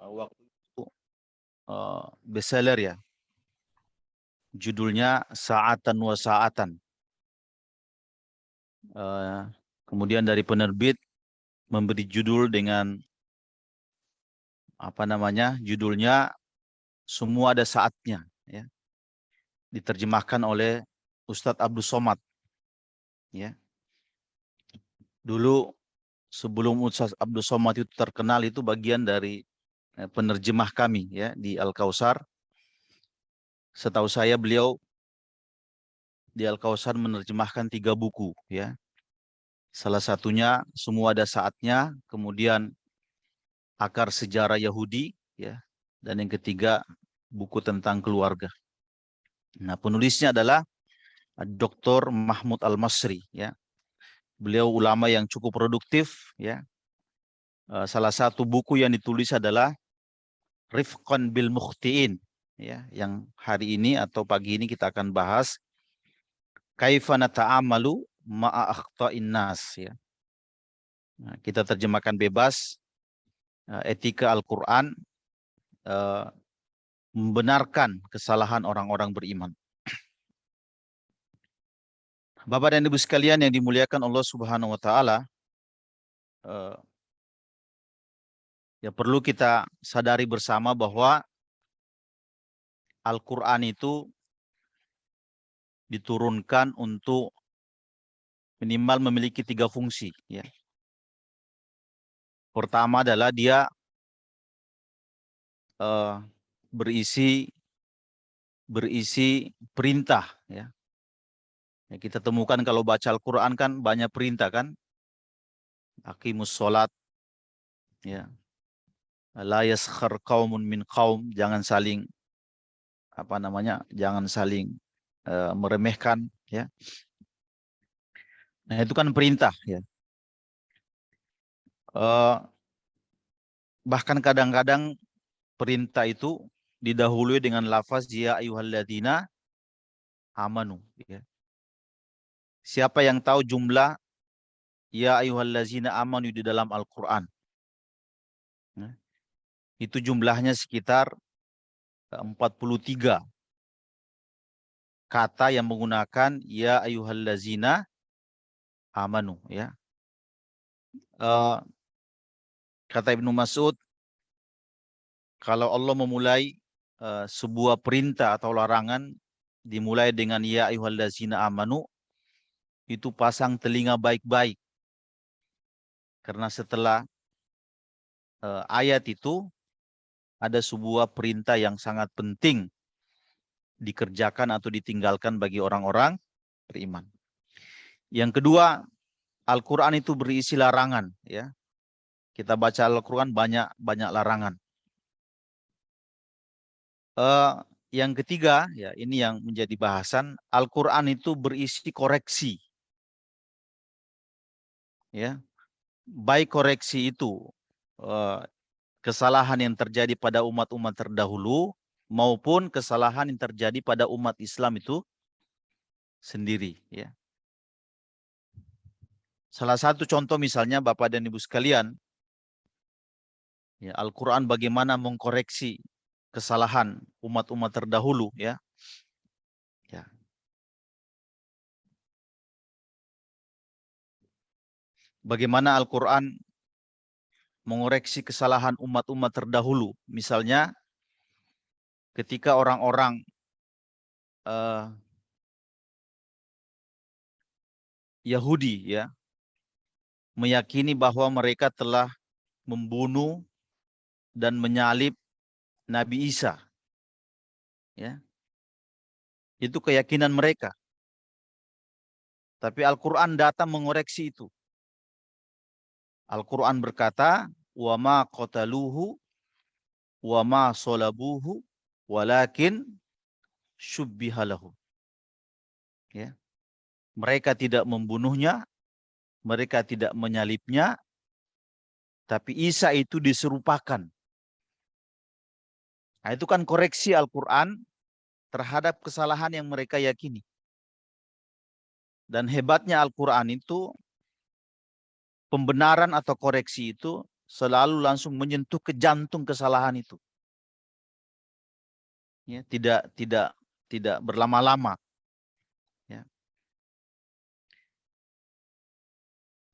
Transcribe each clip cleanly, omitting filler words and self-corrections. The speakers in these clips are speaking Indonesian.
waktu itu bestseller ya. Judulnya Sa'atan wa Sa'atan. Kemudian dari penerbit memberi judul dengan judulnya Semua Ada Saatnya, ya. Diterjemahkan oleh Ustadz Abdul Somad, ya. Dulu sebelum Ustadz Abdul Somad itu terkenal, itu bagian dari penerjemah kami, ya, di Al-Kausar. Setahu saya beliau di Al-Kausar menerjemahkan 3 buku, ya. Salah satunya Semua Ada Saatnya, kemudian Akar Sejarah Yahudi, ya, dan yang ketiga buku tentang keluarga. Nah, penulisnya adalah Dr. Mahmud Al-Masri, ya. Beliau ulama yang cukup produktif, ya. Salah satu buku yang ditulis adalah Rifqan bil Mukhtiin, ya, yang hari ini atau pagi ini kita akan bahas Kaifa nata'amalu ma'a akhta'in nas, ya. Nah, kita terjemahkan bebas, etika Al-Quran membenarkan kesalahan orang-orang beriman. Bapak dan Ibu sekalian yang dimuliakan Allah Subhanahu wa taala, ya perlu kita sadari bersama bahwa Al-Qur'an itu diturunkan untuk minimal memiliki 3 fungsi, ya. Pertama adalah dia berisi perintah, ya. Ya, kita temukan kalau baca Al-Qur'an kan banyak perintah kan. Aqimus sholat, ya. La yaskhar qaumun min qaum, jangan saling jangan saling meremehkan, ya. Nah, itu kan perintah, ya. Bahkan kadang-kadang perintah itu didahului dengan lafaz ya ayyuhalladzina amanu, ya. Siapa yang tahu jumlah ya ayyuhalladzina amanu di dalam Al-Qur'an? Nah, itu jumlahnya sekitar 43 kata yang menggunakan ya ayyuhalladzina amanu, ya. Kata Ibnu Mas'ud, kalau Allah memulai sebuah perintah atau larangan dimulai dengan ya ayyuhallazina amanu, itu pasang telinga baik-baik. Karena setelah ayat itu ada sebuah perintah yang sangat penting dikerjakan atau ditinggalkan bagi orang-orang beriman. Yang kedua, Al-Qur'an itu berisi larangan, ya. Kita baca Al-Qur'an banyak larangan. Yang ketiga, ya, ini yang menjadi bahasan, Al-Qur'an itu berisi koreksi, ya. Baik koreksi itu kesalahan yang terjadi pada umat-umat terdahulu maupun kesalahan yang terjadi pada umat Islam itu sendiri, ya. Salah satu contoh misalnya Bapak dan Ibu sekalian, ya, Al-Qur'an bagaimana mengkoreksi kesalahan umat-umat terdahulu, ya. Ya. Bagaimana Al-Qur'an mengoreksi kesalahan umat-umat terdahulu. Misalnya ketika orang-orang Yahudi, ya, meyakini bahwa mereka telah membunuh dan menyalib Nabi Isa, ya. Itu keyakinan mereka. Tapi Al-Qur'an datang mengoreksi itu. Al-Qur'an berkata, "Wa ma qataluhu wa ma salabuhu walakin syubbiha lahu." Ya. Mereka tidak membunuhnya, mereka tidak menyalibnya, tapi Isa itu diserupakan. Nah, itu kan koreksi Al-Qur'an terhadap kesalahan yang mereka yakini. Dan hebatnya Al-Qur'an itu, pembenaran atau koreksi itu selalu langsung menyentuh ke jantung kesalahan itu. Ya, tidak berlama-lama. Ya.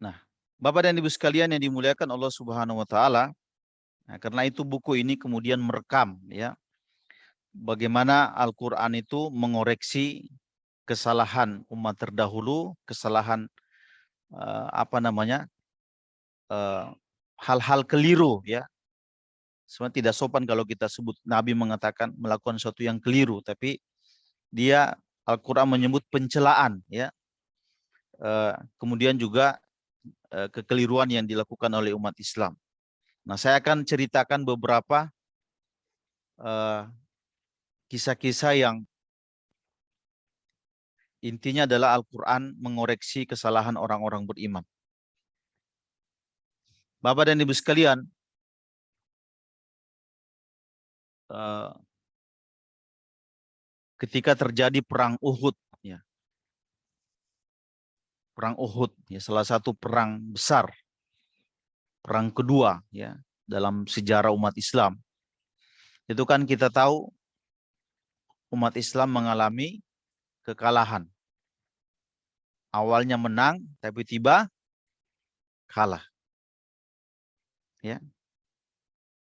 Nah, Bapak dan Ibu sekalian yang dimuliakan Allah Subhanahu wa taala, nah, karena itu buku ini kemudian merekam ya bagaimana Al-Qur'an itu mengoreksi kesalahan umat terdahulu, kesalahan apa namanya? Hal-hal keliru ya. Sebenarnya tidak sopan kalau kita sebut Nabi mengatakan melakukan sesuatu yang keliru, tapi dia Al-Qur'an menyebut pencelaan ya. Kemudian juga kekeliruan yang dilakukan oleh umat Islam. Nah, saya akan ceritakan beberapa kisah-kisah yang intinya adalah Al-Quran mengoreksi kesalahan orang-orang beriman. Bapak dan Ibu sekalian, ketika terjadi perang Uhud, ya, perang Uhud, ya, salah satu perang besar, perang kedua, ya, dalam sejarah umat Islam. Itu kan kita tahu umat Islam mengalami kekalahan. Awalnya menang, tapi tiba kalah. Ya,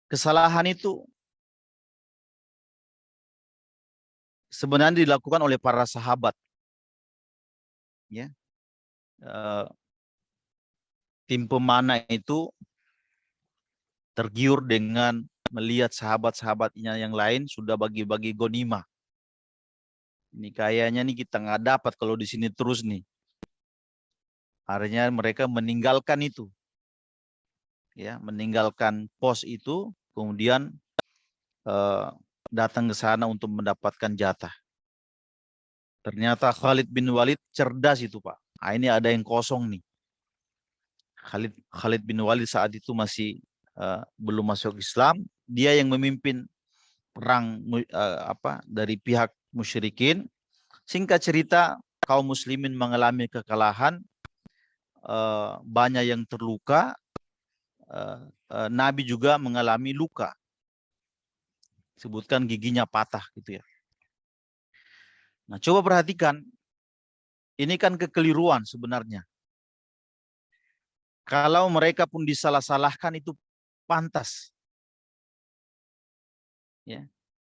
kesalahan itu sebenarnya dilakukan oleh para sahabat. Ya, tim pemanah itu tergiur dengan melihat sahabat-sahabatnya yang lain sudah bagi-bagi ghanimah. Ini kayaknya nih kita nggak dapat kalau di sini terus nih. Akhirnya mereka meninggalkan itu, ya, meninggalkan pos itu, kemudian datang ke sana untuk mendapatkan jatah. Ternyata Khalid bin Walid cerdas itu, Pak. Nah, ini ada yang kosong nih. Khalid bin Walid saat itu masih belum masuk Islam. Dia yang memimpin perang dari pihak musyrikin. Singkat cerita, kaum muslimin mengalami kekalahan, banyak yang terluka, Nabi juga mengalami luka. Sebutkan giginya patah gitu ya. Nah, coba perhatikan, ini kan kekeliruan sebenarnya. Kalau mereka pun disalah-salahkan itu pantas. Ya.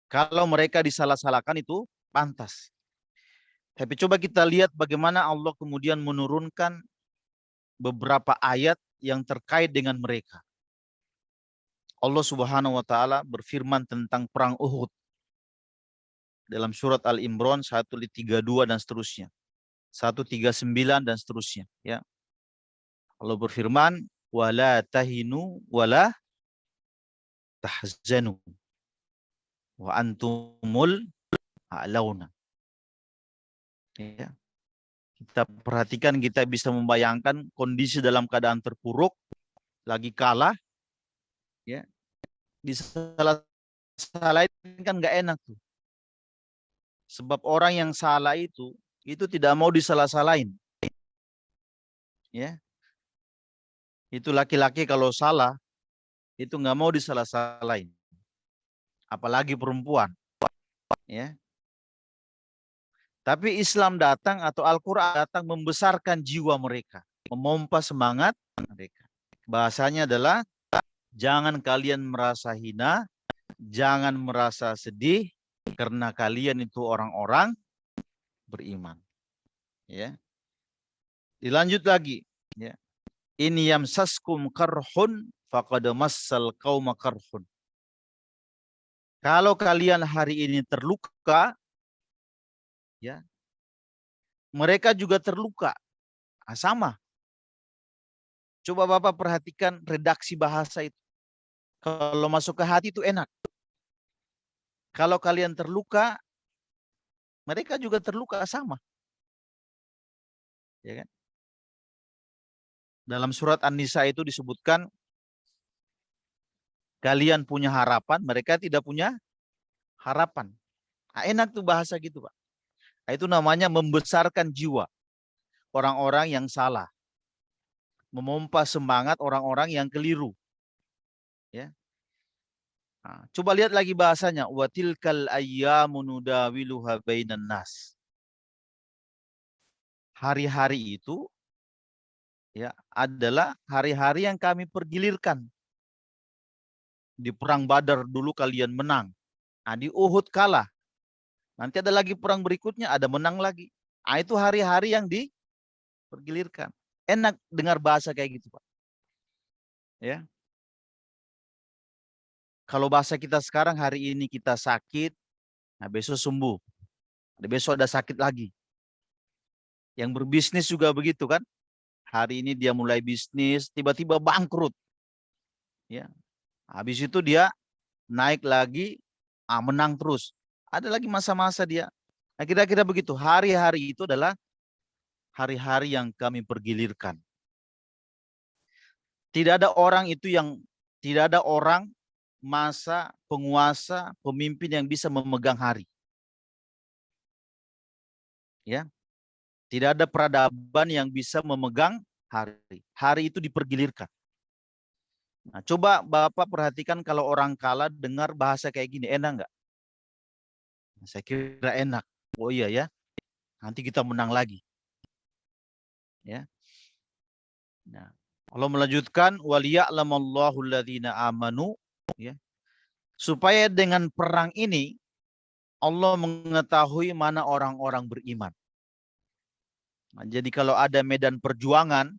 Kalau mereka disalah-salahkan itu pantas. Tapi coba kita lihat bagaimana Allah kemudian menurunkan beberapa ayat yang terkait dengan mereka. Allah Subhanahu wa taala berfirman tentang perang Uhud dalam surat Al-Imran 132 dan seterusnya. 139 dan seterusnya, ya. Allah berfirman, wala tahinu wala tahzanu wa antumul a'launa. Ya. Kita perhatikan, kita bisa membayangkan kondisi dalam keadaan terpuruk, lagi kalah, ya. Disalah-salahin kan nggak enak tuh. Sebab orang yang salah itu tidak mau disalah-salahin. Ya. Itu laki-laki kalau salah, itu nggak mau disalah-salahin. Apalagi perempuan. Ya. Tapi Islam datang atau Al-Quran datang membesarkan jiwa mereka. Memompa semangat mereka. Bahasanya adalah, jangan kalian merasa hina, jangan merasa sedih, karena kalian itu orang-orang beriman. Ya. Dilanjut lagi. Ya. In yamsaskum karhun faqad massal qauma karhun. Kalau kalian hari ini terluka, ya, mereka juga terluka. Nah, sama. Coba Bapak perhatikan redaksi bahasa itu. Kalau masuk ke hati itu enak. Kalau kalian terluka, mereka juga terluka, sama. Ya kan? Dalam surat An-Nisa itu disebutkan, kalian punya harapan, mereka tidak punya harapan. Nah, enak tuh bahasa gitu, Pak. Nah, itu namanya membesarkan jiwa orang-orang yang salah. Memompa semangat orang-orang yang keliru. Ya. Nah, coba lihat lagi bahasanya, wa tilkal ayyamu nudawiluha bainan nas. Hari-hari itu ya adalah hari-hari yang kami pergilirkan. Di perang Badar dulu kalian menang. Nah, di Uhud kalah. Nanti ada lagi perang berikutnya, ada menang lagi. Nah, itu hari-hari yang dipergilirkan. Enak dengar bahasa kayak gitu, Pak. Ya. Kalau bahasa kita sekarang, hari ini kita sakit, nah besok sembuh. Besok ada sakit lagi. Yang berbisnis juga begitu kan. Hari ini dia mulai bisnis, tiba-tiba bangkrut. Ya. Habis itu dia naik lagi, menang terus. Ada lagi masa-masa dia. Nah, kira-kira begitu. Hari-hari itu adalah hari-hari yang kami pergilirkan. Tidak ada orang itu yang, tidak ada orang, masa, penguasa, pemimpin yang bisa memegang hari. Ya, tidak ada peradaban yang bisa memegang hari. Hari itu dipergilirkan. Nah, coba Bapak perhatikan kalau orang kalah dengar bahasa kayak gini, enak nggak? Nah, saya kira enak. Oh iya ya, nanti kita menang lagi. Ya. Nah, Allah melanjutkan waliya'lamallahu alladzina amanu, ya. Supaya dengan perang ini Allah mengetahui mana orang-orang beriman. Nah, jadi kalau ada medan perjuangan,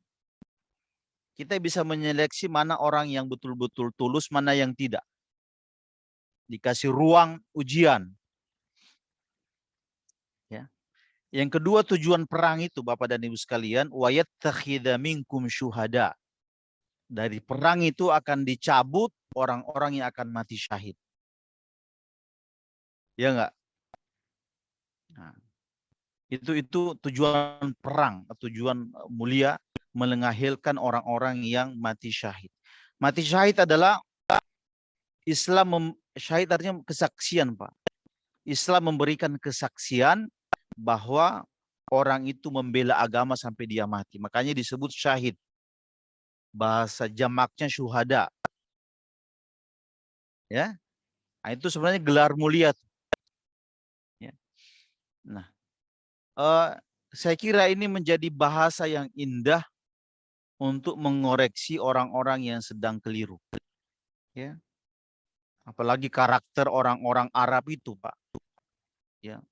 kita bisa menyeleksi mana orang yang betul-betul tulus, mana yang tidak. Dikasih ruang ujian. Ya. Yang kedua, tujuan perang itu Bapak dan Ibu sekalian, wayattakhidha minkum syuhada. Dari perang itu akan dicabut orang-orang yang akan mati syahid. Ya enggak? Nah, itu tujuan perang, tujuan mulia, melengahilkan orang-orang yang mati syahid. Mati syahid adalah syahid artinya kesaksian, Pak. Islam memberikan kesaksian bahwa orang itu membela agama sampai dia mati. Makanya disebut syahid. Bahasa jamaknya syuhada. Ya. Nah, itu sebenarnya gelar mulia. Ya. Nah, saya kira ini menjadi bahasa yang indah untuk mengoreksi orang-orang yang sedang keliru. Ya. Apalagi karakter orang-orang Arab itu, Pak. Ya.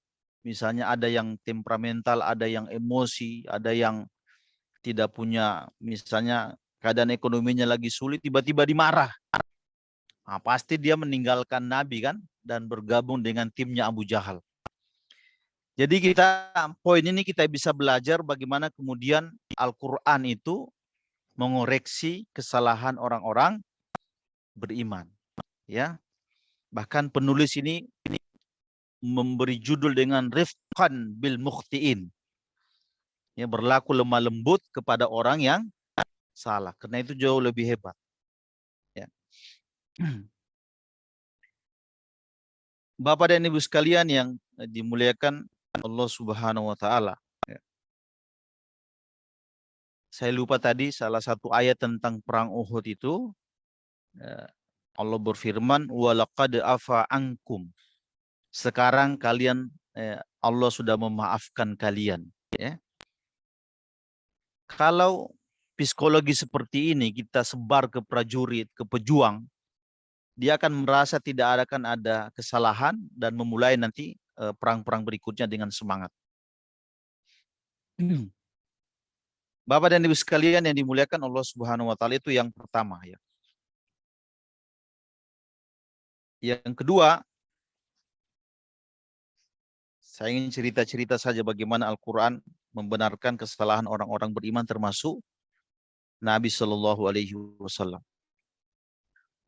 Misalnya ada yang temperamental, ada yang emosi, ada yang tidak punya, misalnya keadaan ekonominya lagi sulit, tiba-tiba dimarah. Nah, pasti dia meninggalkan Nabi kan dan bergabung dengan timnya Abu Jahal. Jadi poin ini kita bisa belajar bagaimana kemudian Al-Quran itu mengoreksi kesalahan orang-orang beriman. Ya, bahkan penulis ini memberi judul dengan Rifqan bil Mukhtiin. Ya, berlaku lemah lembut kepada orang yang salah. Karena itu jauh lebih hebat. Ya. Bapak dan Ibu sekalian yang dimuliakan Allah Subhanahu wa taala. Ya. Saya lupa tadi salah satu ayat tentang perang Uhud itu, Allah berfirman walaqad afa ankum. Sekarang kalian, Allah sudah memaafkan kalian, ya. Kalau psikologi seperti ini kita sebar ke prajurit, ke pejuang, dia akan merasa tidak akan ada kesalahan dan memulai nanti perang-perang berikutnya dengan semangat. Bapak dan Ibu sekalian yang dimuliakan Allah Subhanahu wa taala, itu yang pertama ya. Yang kedua, saya ingin cerita-cerita saja bagaimana Al-Qur'an membenarkan kesalahan orang-orang beriman termasuk Nabi Shallallahu alaihi wasallam.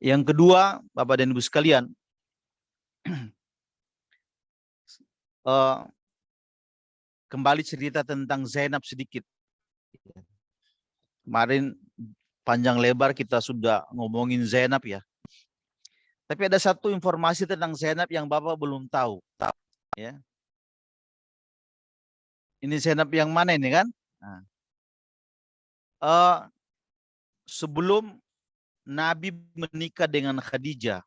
Yang kedua, Bapak dan Ibu sekalian, kembali cerita tentang Zainab sedikit. Kemarin panjang lebar kita sudah ngomongin Zainab ya. Tapi ada satu informasi tentang Zainab yang Bapak belum tahu. Ya. Ini Zainab yang mana ini kan? Nah. Sebelum Nabi menikah dengan Khadijah,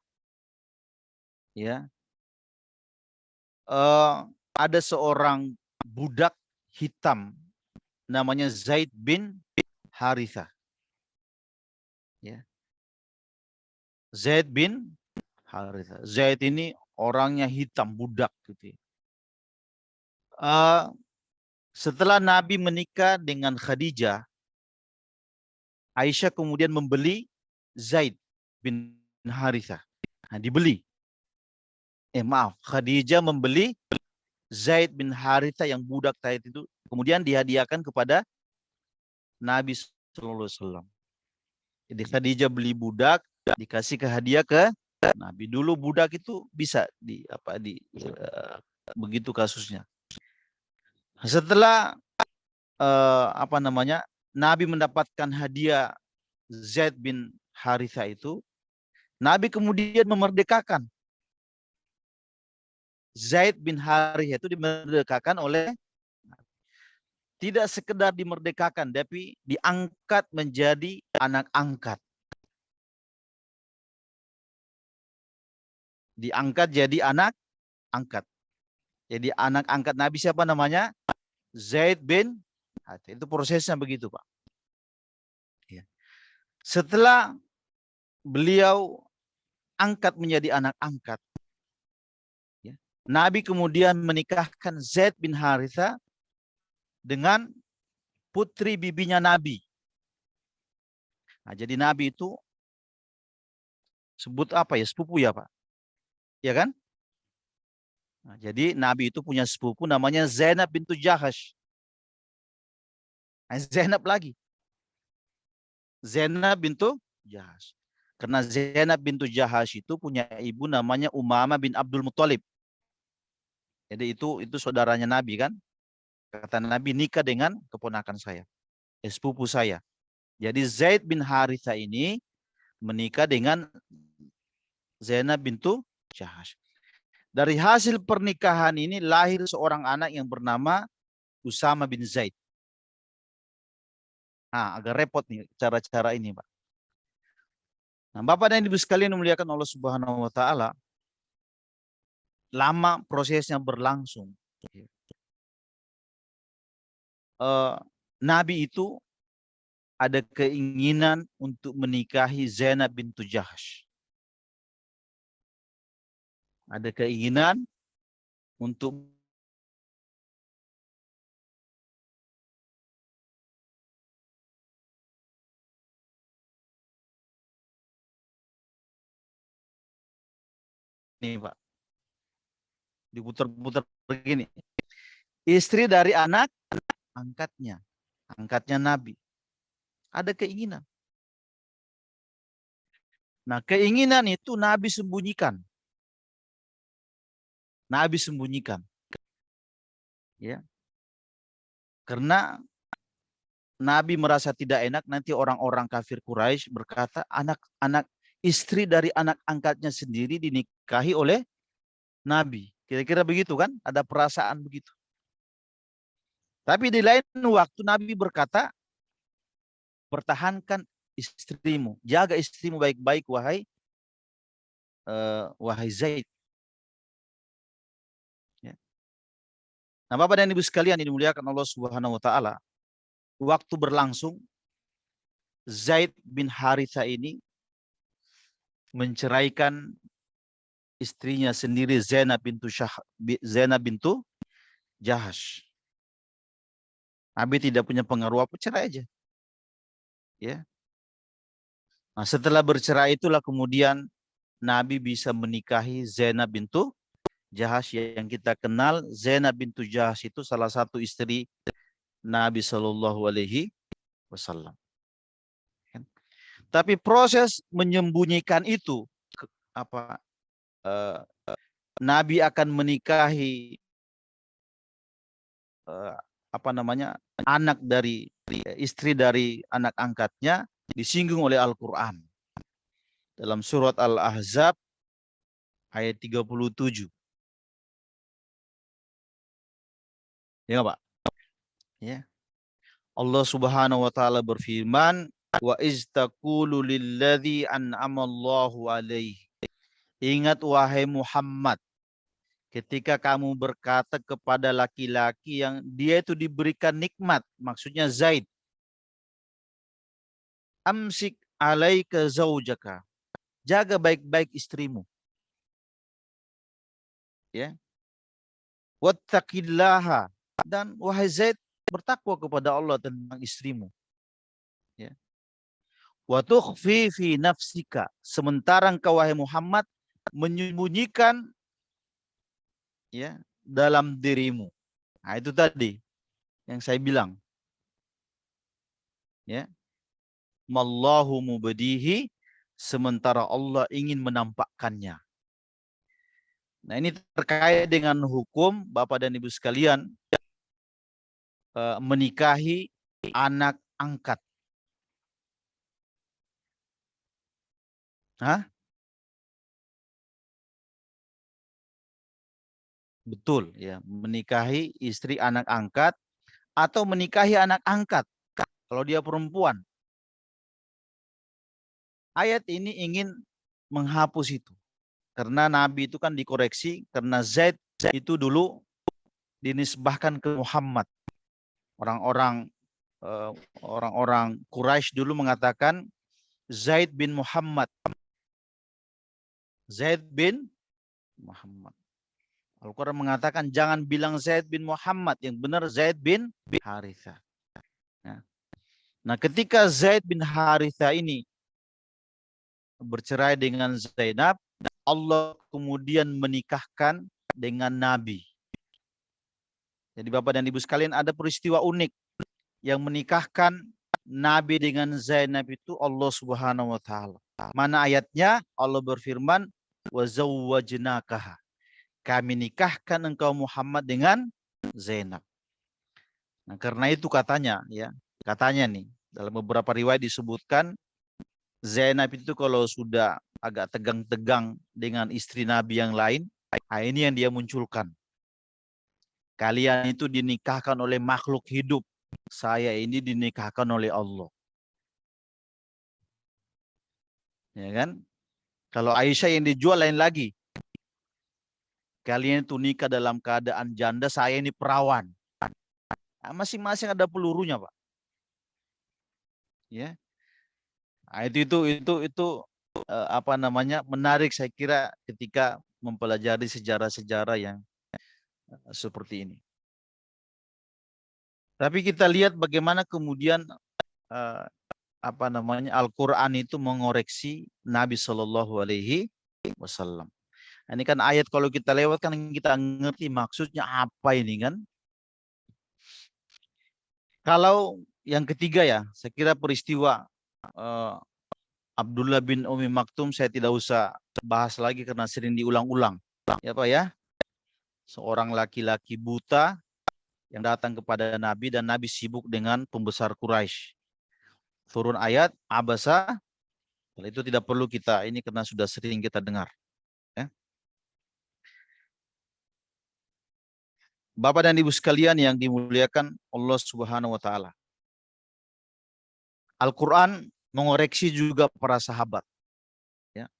ya, ada seorang budak hitam namanya Zaid bin Haritha. Ya. Zaid bin Haritha. Zaid ini orangnya hitam, budak gitu. Setelah Nabi menikah dengan Khadijah, Aisyah kemudian membeli Zaid bin Haritha. Nah, dibeli. Maaf, Khadijah membeli Zaid bin Haritha yang budak tadi itu, kemudian dihadiahkan kepada Nabi Sallallahu Alaihi Wasallam. Jadi Khadijah beli budak, dikasih ke hadiah ke Nabi. Dulu budak itu bisa begitu kasusnya. Setelah Nabi mendapatkan hadiah Zaid bin Haritha itu, Nabi kemudian memerdekakan Zaid bin Haritha itu, dimerdekakan oleh, tidak sekedar dimerdekakan, tapi diangkat menjadi anak angkat. Diangkat jadi anak angkat. Jadi anak angkat Nabi siapa namanya? Zaid bin Haritha. Itu prosesnya begitu, Pak. Ya. Setelah beliau angkat menjadi anak angkat, ya, Nabi kemudian menikahkan Zaid bin Haritha dengan putri bibinya Nabi. Nah, jadi Nabi itu sebut apa ya? Sepupu ya, Pak? Ya kan? Nah, jadi Nabi itu punya sepupu namanya Zainab bintu Jahash. Nah, Zainab lagi. Zainab bintu Jahash. Karena Zainab bintu Jahash itu punya ibu namanya Umamah bin Abdul Muthalib. Jadi itu saudaranya Nabi kan? Kata Nabi, nikah dengan keponakan saya, sepupu saya. Jadi Zaid bin Haritha ini menikah dengan Zainab bintu Jahash. Dari hasil pernikahan ini lahir seorang anak yang bernama Usama bin Zaid. Nah, agak repot nih cara-cara ini, Pak. Nah, Bapak dan Ibu sekalian memuliakan Allah Subhanahu wa taala, lama prosesnya berlangsung. Nabi itu ada keinginan untuk menikahi Zainab bintu Jahash. Ada keinginan untuk nih, Pak. Diputar-putar begini. Istri dari anak angkatnya. Angkatnya Nabi. Ada keinginan. Nah, keinginan itu Nabi sembunyikan. Nabi sembunyikan. Ya. Karena Nabi merasa tidak enak nanti orang-orang kafir Quraisy berkata anak-anak istri dari anak angkatnya sendiri dinikahi oleh Nabi. Kira-kira begitu kan? Ada perasaan begitu. Tapi di lain waktu Nabi berkata, pertahankan istrimu, jaga istrimu baik-baik wahai Zaid. Ya. Nah, Bapak dan Ibu sekalian yang dimuliakan Allah Subhanahu wa taala, waktu berlangsung Zaid bin Haritha ini menceraikan istrinya sendiri Zainab bintu Jahash. Nabi tidak punya pengaruh apa, cerai aja. Ya. Nah, setelah bercerai itulah kemudian Nabi bisa menikahi Zainab bintu Jahash yang kita kenal. Zainab bintu Jahash itu salah satu istri Nabi Shallallahu Alaihi Wasallam. Tapi proses menyembunyikan itu, Nabi akan menikahi anak dari istri dari anak angkatnya disinggung oleh Al-Quran dalam surat Al-Ahzab ayat 37. Ya, Pak. Ya. Allah Subhanahu wa taala berfirman, wa iztaqulu lilladzi an'amallahu alaihi. Ingat wahai Muhammad, ketika kamu berkata kepada laki-laki yang dia itu diberikan nikmat, maksudnya Zaid, amsik alaika zaujaka, jaga baik-baik istrimu, ya, wattaqillaha, dan wahai Zaid, bertakwa kepada Allah tentang istrimu, ya. Wa tukhfi fi nafsika, sementara engkau wahai Muhammad menyembunyikan, ya, dalam dirimu. Nah, itu tadi yang saya bilang, ya, mallahu mubdihi, sementara Allah ingin menampakkannya. Nah, ini terkait dengan hukum Bapak dan Ibu sekalian, menikahi anak angkat. Hah? Betul, ya, menikahi istri anak angkat atau menikahi anak angkat kalau dia perempuan. Ayat ini ingin menghapus itu. Karena Nabi itu kan dikoreksi karena Zaid itu dulu dinisbahkan ke Muhammad. Orang-orang orang-orang Quraisy dulu mengatakan Zaid bin Muhammad. Zaid bin Muhammad. Al-Quran mengatakan jangan bilang Zaid bin Muhammad, yang benar Zaid bin Haritha. Nah, ketika Zaid bin Haritha ini bercerai dengan Zainab, Allah kemudian menikahkan dengan Nabi. Jadi Bapak dan Ibu sekalian, ada peristiwa unik yang menikahkan Nabi dengan Zainab itu Allah Subhanahu wa taala. Mana ayatnya? Allah berfirman, "Wa zawwajnakaha." Kami nikahkan engkau Muhammad dengan Zainab. Nah, karena itu katanya, ya, katanya nih dalam beberapa riwayat disebutkan Zainab itu kalau sudah agak tegang-tegang dengan istri Nabi yang lain, nah ini yang dia munculkan. Kalian itu dinikahkan oleh makhluk hidup. Saya ini dinikahkan oleh Allah. Ya kan? Kalau Aisyah yang dijual lain lagi. Kalian itu nikah dalam keadaan janda, saya ini perawan. Nah, masing-masing ada pelurunya, Pak. Ya. Nah, itu apa namanya? Menarik saya kira ketika mempelajari sejarah-sejarah yang seperti ini. Tapi kita lihat bagaimana kemudian apa namanya Al-Quran itu mengoreksi Nabi Shallallahu Alaihi Wasallam. Ini kan ayat kalau kita lewat kan kita ngerti maksudnya apa ini kan. Kalau yang ketiga ya, saya kira peristiwa Abdullah bin Umi Maktum saya tidak usah bahas lagi karena sering diulang-ulang. Ya Pak ya, seorang laki-laki buta yang datang kepada Nabi dan Nabi sibuk dengan pembesar Quraisy. Turun ayat Abasa, itu tidak perlu kita ini karena sudah sering kita dengar. Ya. Bapak dan Ibu sekalian yang dimuliakan Allah Subhanahu wa taala. Al-Qur'an mengoreksi juga para sahabat. Ya.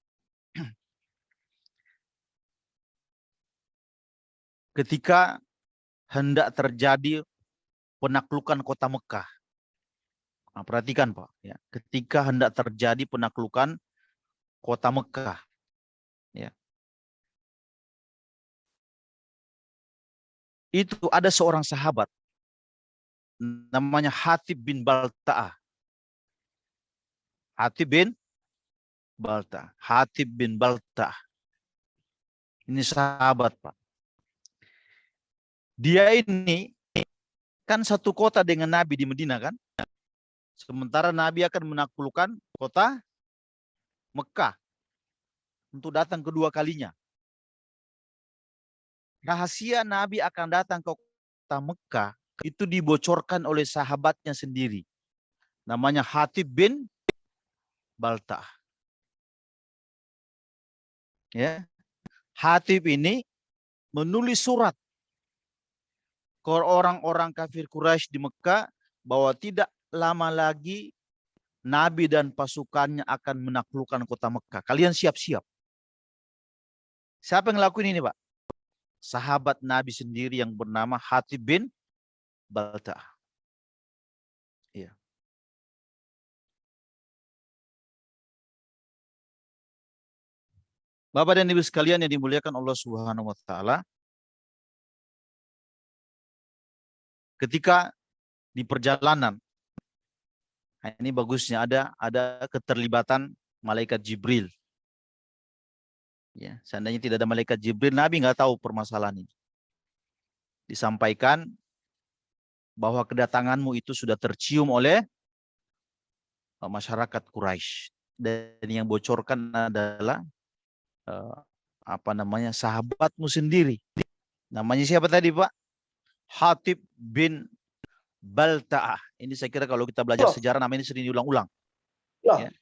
Ketika hendak terjadi penaklukan kota Mekah. Nah, perhatikan Pak, ya. Ketika hendak terjadi penaklukan kota Mekah, ya. Itu ada seorang sahabat namanya Hatib bin Balta'ah. Hatib bin Balta'ah. Hatib bin Balta'ah. Ini sahabat Pak. Dia ini kan satu kota dengan Nabi di Medina kan. Sementara Nabi akan menaklukkan kota Mekah untuk datang kedua kalinya. Rahasia Nabi akan datang ke kota Mekah itu dibocorkan oleh sahabatnya sendiri. Namanya Hatib bin Balta'ah. Ya. Hatib ini menulis surat ke orang-orang kafir Quraisy di Mekah bahwa tidak lama lagi Nabi dan pasukannya akan menaklukkan kota Mekah. Kalian siap-siap. Siapa yang ngelakuin ini, Pak? Sahabat Nabi sendiri yang bernama Hatib bin Balta'ah. Iya. Bapak dan Ibu sekalian yang dimuliakan Allah Subhanahu wa taala, ketika di perjalanan, nah ini bagusnya ada keterlibatan malaikat Jibril. Ya, seandainya tidak ada malaikat Jibril, Nabi nggak tahu permasalahan ini. Disampaikan bahwa kedatanganmu itu sudah tercium oleh masyarakat Quraisy, dan yang bocorkan adalah sahabatmu sendiri. Namanya siapa tadi, Pak? Hatib bin Balta'ah. Ini saya kira kalau kita belajar sejarah namanya sering diulang-ulang. Ya.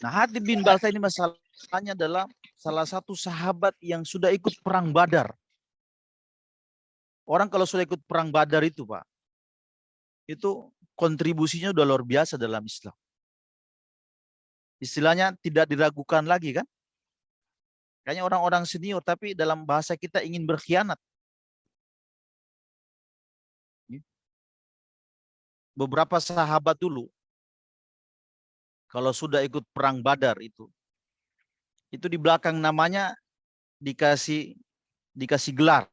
Nah, Hatib bin Balta'ah ini masalahnya adalah salah satu sahabat yang sudah ikut perang Badar. Orang kalau sudah ikut perang Badar itu, Pak, itu kontribusinya udah luar biasa dalam Islam. Istilahnya tidak diragukan lagi kan? Kayaknya orang-orang senior, tapi dalam bahasa kita ingin berkhianat. Beberapa sahabat dulu, kalau sudah ikut perang Badar itu di belakang namanya dikasih gelar.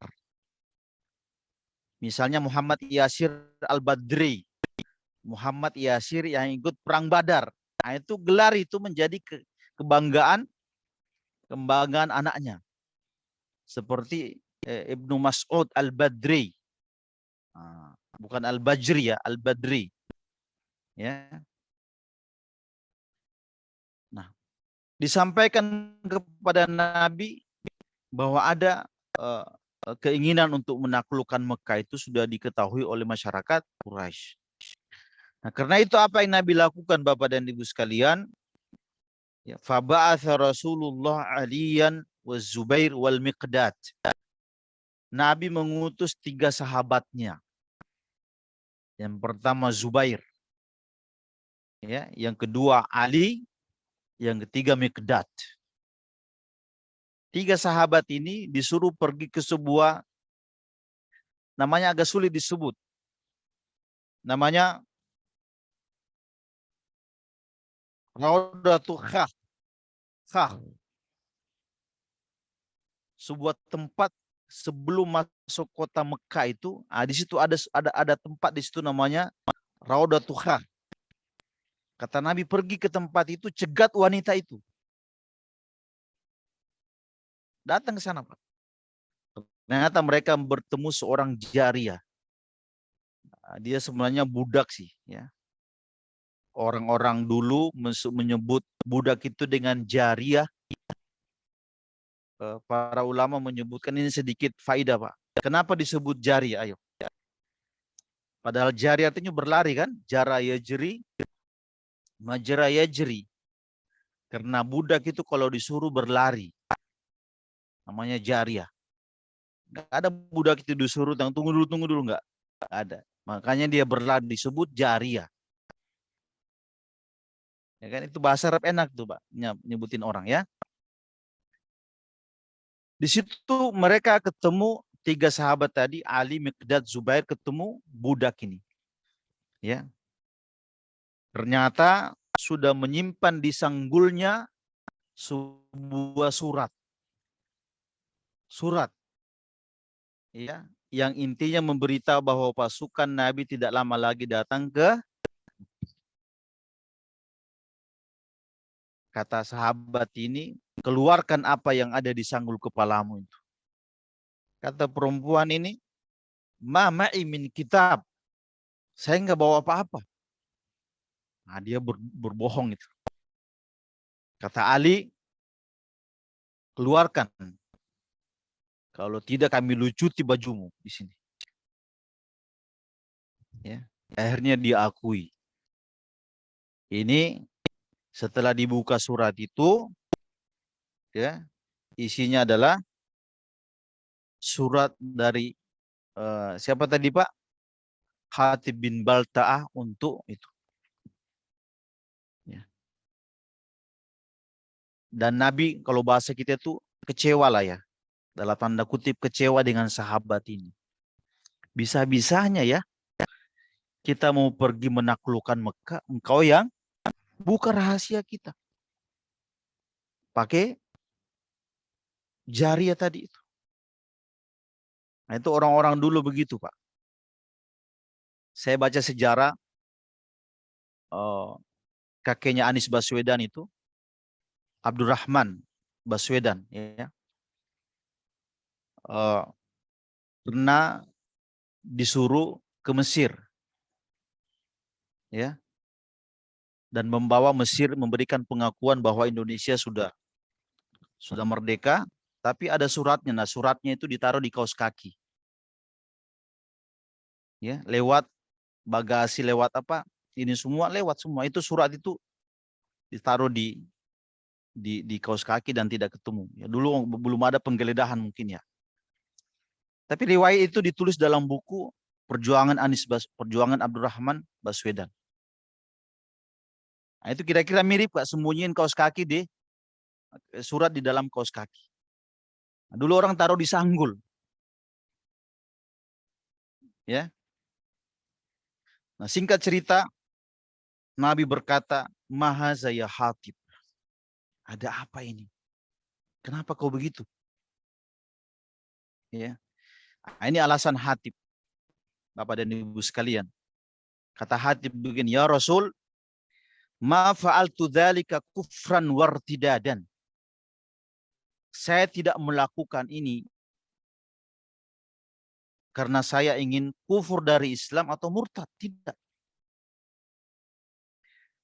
Misalnya Muhammad Yasir Al-Badri, Muhammad Yasir yang ikut perang Badar. Nah, itu gelar itu menjadi kebanggaan anaknya. Seperti Ibnu Mas'ud Al-Badri. Bukan Al-Bajri ya, Al-Badri. Ya. Nah, disampaikan kepada Nabi bahwa ada keinginan untuk menaklukkan Mekah itu sudah diketahui oleh masyarakat Quraisy. Nah, karena itu apa yang Nabi lakukan, Bapak dan Ibu sekalian? Ya, faba'atha Rasulullah Aliyan wa Zubair wal Miqdad. Nabi mengutus 3 sahabatnya. Yang pertama Zubair. Ya, yang kedua Ali, yang ketiga Miqdad. 3 sahabat ini disuruh pergi ke sebuah, namanya agak sulit disebut. Namanya Raudatul Khah. Sebuah tempat sebelum masuk kota Mekah itu, di situ ada tempat di situ namanya Raudatul Khah. Kata Nabi, pergi ke tempat itu, cegat wanita itu. Datang ke sana, Pak. Ternyata mereka bertemu seorang jariah. Dia sebenarnya budak sih, ya. Orang-orang dulu menyebut budak itu dengan jariah. Para ulama menyebutkan ini sedikit faedah, Pak. Kenapa disebut jariah? Ayo. Padahal jariah artinya berlari kan? Jara yajri, majra yajri. Karena budak itu kalau disuruh berlari, namanya jariah. Nggak ada budak itu disuruh tunggu dulu, nggak ada. Makanya dia berlari, disebut jariah. Ya kan, itu bahasa Arab enak tuh, Pak, nyebutin orang ya. Di situ mereka ketemu 3 sahabat tadi, Ali, Miqdad, Zubair, ketemu budak ini. Ya. Ternyata sudah menyimpan di sanggulnya sebuah surat. Surat. Ya, yang intinya memberitahu bahwa pasukan Nabi tidak lama lagi datang ke. Kata sahabat ini, keluarkan apa yang ada di sanggul kepalamu itu. Kata perempuan ini, ma ma'i min kitab. Saya nggak bawa apa-apa. Nah, dia berbohong itu. Kata Ali, keluarkan. Kalau tidak kami lucuti bajumu di sini. Ya. Akhirnya diakui. Ini setelah dibuka surat itu, ya, isinya adalah surat dari siapa tadi, Pak? Hatib bin Balta'ah untuk itu. Dan Nabi kalau bahasa kita itu kecewa lah ya. Dalam tanda kutip kecewa dengan sahabat ini. Bisa-bisanya ya kita mau pergi menaklukkan Mekah, engkau yang buka rahasia kita. Pakai jariah tadi itu. Nah itu orang-orang dulu begitu Pak. Saya baca sejarah kakeknya Anies Baswedan itu, Abdurrahman Baswedan, ya, pernah disuruh ke Mesir, ya, dan membawa Mesir memberikan pengakuan bahwa Indonesia sudah merdeka, tapi ada suratnya. Nah suratnya itu ditaruh di kaos kaki, ya, lewat bagasi, lewat apa? Ini semua lewat semua. Itu surat itu ditaruh di kaos kaki dan tidak ketemu. Ya, dulu belum ada penggeledahan mungkin ya. Tapi riwayat itu ditulis dalam buku Perjuangan Abdurrahman Baswedan. Nah, itu kira-kira mirip Pak, sembunyiin kaos kaki di surat di dalam kaos kaki. Nah, dulu orang taruh di sanggul. Ya. Nah, singkat cerita, Nabi berkata, "Mahaza ya Hatib." Ada apa ini? Kenapa kau begitu? Ya. Nah, ini alasan Hatib. Bapak dan Ibu sekalian. Kata Hatib begini, "Ya Rasul, ma fa'altu dzalika kufran wartidadan." Saya tidak melakukan ini karena saya ingin kufur dari Islam atau murtad. Tidak.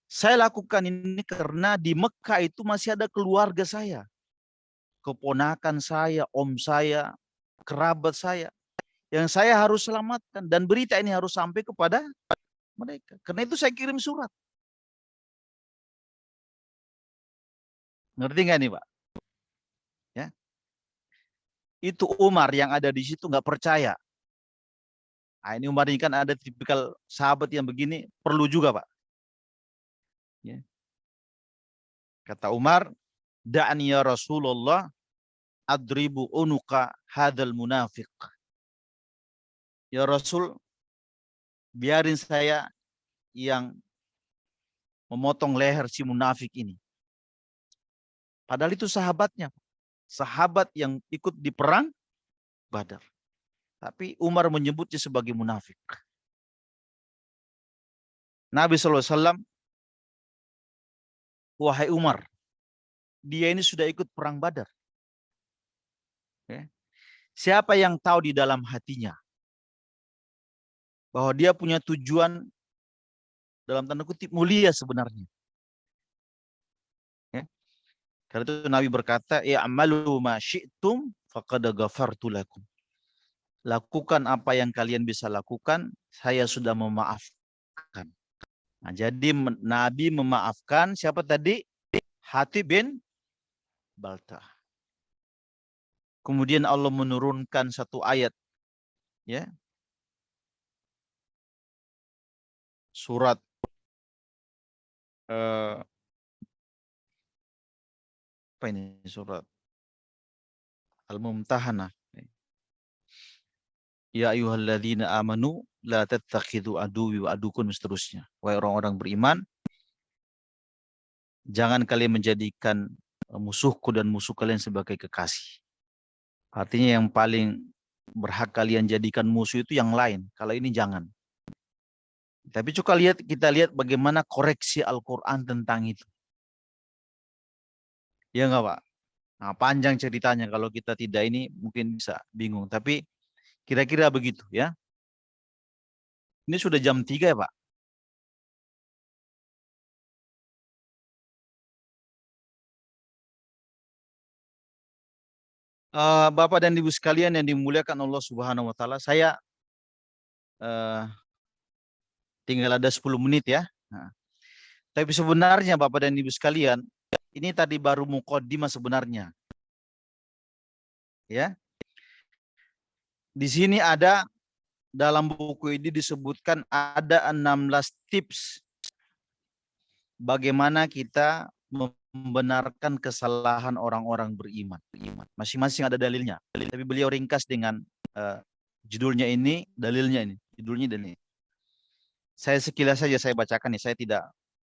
Saya lakukan ini karena di Mekah itu masih ada keluarga saya. Keponakan saya, om saya, kerabat saya. Yang saya harus selamatkan. Dan berita ini harus sampai kepada mereka. Karena itu saya kirim surat. Ngerti nggak nih Pak? Ya. Itu Umar yang ada di situ nggak percaya. Nah, ini Umar ini kan ada tipikal sahabat yang begini, perlu juga Pak. Ya. Kata Umar, "Da'ni ya Rasulullah adribu unuka hadal munafiq." Ya Rasul, biarin saya yang memotong leher si munafik ini. Padahal itu sahabatnya. Sahabat yang ikut di perang Badar. Tapi Umar menyebutnya sebagai munafik. Nabi SAW, "Wahai Umar, dia ini sudah ikut perang Badar. Ya. Siapa yang tahu di dalam hatinya bahwa dia punya tujuan dalam tanda kutip mulia sebenarnya." Ya. Karena itu Nabi berkata, "I'malu ma syi'tum faqad ghafartu lakum." Lakukan apa yang kalian bisa lakukan, saya sudah memaafkan. Nah, jadi Nabi memaafkan siapa tadi? Hatib bin Baltah. Kemudian Allah menurunkan satu ayat, ya, surat apa ini, surat Al-Mumtahanah. Ya ayyuhalladzina amanu la tattakhidhu aduwwi wa adukum, seterusnya. Wahai orang-orang beriman, jangan kalian menjadikan musuhku dan musuh kalian sebagai kekasih. Artinya yang paling berhak kalian jadikan musuh itu yang lain. Kalau ini jangan. Tapi coba kita lihat bagaimana koreksi Al-Quran tentang itu. Ya enggak Pak? Nah, panjang ceritanya, kalau kita tidak ini mungkin bisa bingung. Tapi kira-kira begitu ya. Ini sudah jam 3 ya Pak? Bapak dan Ibu sekalian yang dimuliakan Allah Subhanahu wa taala, saya uh, tinggal ada 10 menit ya. Nah, tapi sebenarnya Bapak dan Ibu sekalian, ini tadi baru muqaddimah sebenarnya. Ya. Di sini ada, dalam buku ini disebutkan ada 16 tips bagaimana kita membenarkan kesalahan orang-orang beriman. Masing-masing ada dalilnya. Tapi beliau ringkas dengan judulnya ini, dalilnya ini, judulnya dan ini. Saya sekilas saja saya bacakan nih, saya tidak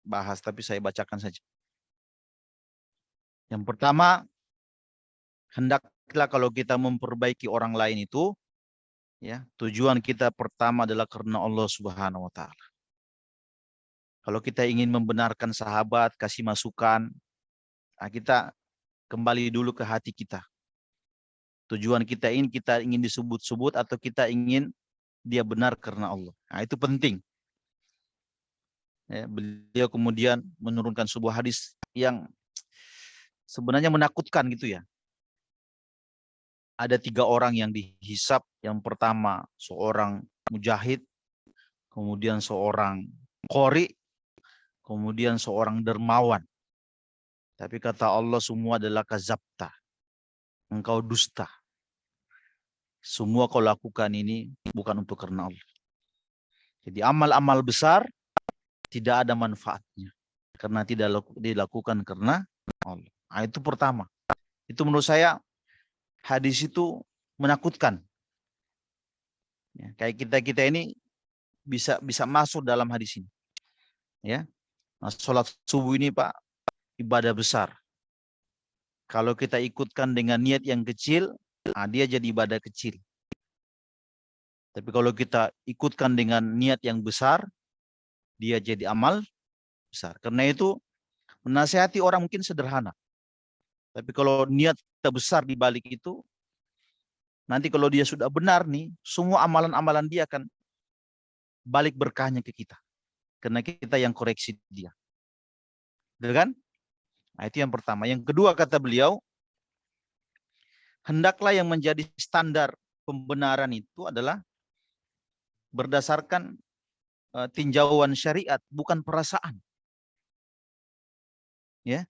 bahas tapi saya bacakan saja. Yang pertama, hendaklah kalau kita memperbaiki orang lain itu, ya, tujuan kita pertama adalah karena Allah Subhanahu wa taala. Kalau kita ingin membenarkan sahabat, kasih masukan, nah kita kembali dulu ke hati kita. Tujuan kita ingin disebut-sebut atau kita ingin dia benar karena Allah. Nah, itu penting. Ya, beliau kemudian menurunkan sebuah hadis yang sebenarnya menakutkan gitu ya. Ada 3 orang yang dihisap. Yang pertama seorang mujahid, kemudian seorang qori, kemudian seorang dermawan. Tapi kata Allah semua adalah kazabta. Engkau dusta. Semua kau lakukan ini bukan untuk karena Allah. Jadi amal-amal besar tidak ada manfaatnya. Karena tidak dilakukan karena Allah. Nah, itu pertama. Itu menurut saya hadis itu menakutkan. Ya, kayak kita ini bisa masuk dalam hadis ini. Ya. Nah, sholat subuh ini Pak, ibadah besar. Kalau kita ikutkan dengan niat yang kecil, nah dia jadi ibadah kecil. Tapi kalau kita ikutkan dengan niat yang besar, dia jadi amal besar. Karena itu menasihati orang mungkin sederhana. Tapi kalau niat kita besar di balik itu, nanti kalau dia sudah benar nih, semua amalan-amalan dia akan balik berkahnya ke kita. Karena kita yang koreksi dia. Betul kan? Nah, itu yang pertama. Yang kedua kata beliau, hendaklah yang menjadi standar pembenaran itu adalah berdasarkan tinjauan syariat, bukan perasaan. Ya.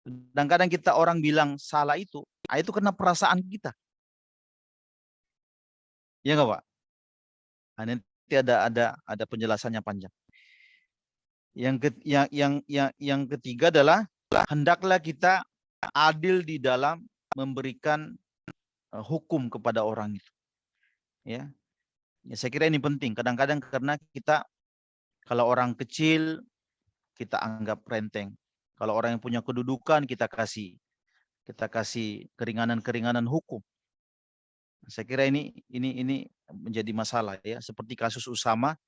Dan kadang kita orang bilang salah itu karena perasaan kita. Ya enggak, Pak? Nah, nanti ada penjelasannya panjang. Yang ketiga adalah hendaklah kita adil di dalam memberikan hukum kepada orang itu. Ya. Ya, saya kira ini penting. Kadang-kadang karena kita kalau orang kecil kita anggap renteng. Kalau orang yang punya kedudukan kita kasih keringanan-keringanan hukum. Saya kira ini menjadi masalah ya, seperti kasus Usama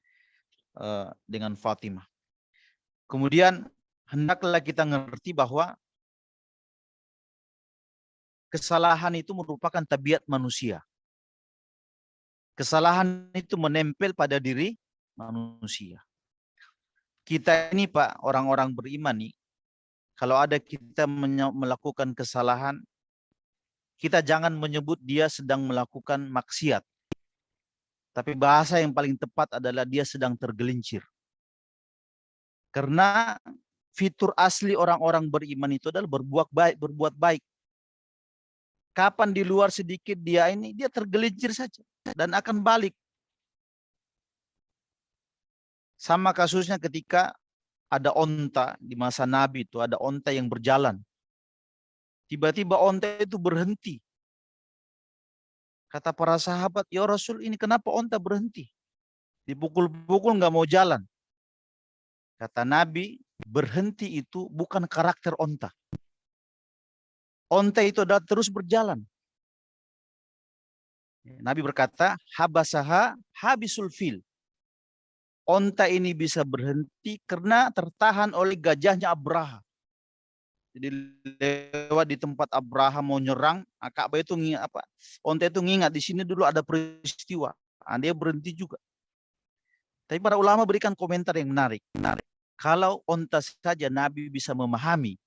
dengan Fatimah. Kemudian hendaklah kita ngerti bahwa kesalahan itu merupakan tabiat manusia. Kesalahan itu menempel pada diri manusia. Kita ini Pak, orang-orang beriman nih, kalau ada kita melakukan kesalahan, kita jangan menyebut dia sedang melakukan maksiat. Tapi bahasa yang paling tepat adalah dia sedang tergelincir. Karena fitur asli orang-orang beriman itu adalah berbuat baik. Kapan di luar sedikit dia tergelincir saja dan akan balik. Sama kasusnya ketika ada onta di masa Nabi itu, ada onta yang berjalan. Tiba-tiba onta itu berhenti. Kata para sahabat, ya Rasul ini kenapa onta berhenti? Dipukul-pukul nggak mau jalan. Kata Nabi, berhenti itu bukan karakter onta. Onta itu adalah terus berjalan. Nabi berkata, habasaha habisul fil. Onta ini bisa berhenti karena tertahan oleh gajahnya Abraha. Jadi lewat di tempat Abraha mau nyerang, Ka'bah itu onta itu ngingat di sini dulu ada peristiwa. Dia berhenti juga. Tapi para ulama berikan komentar yang menarik. Kalau onta saja Nabi bisa memahami,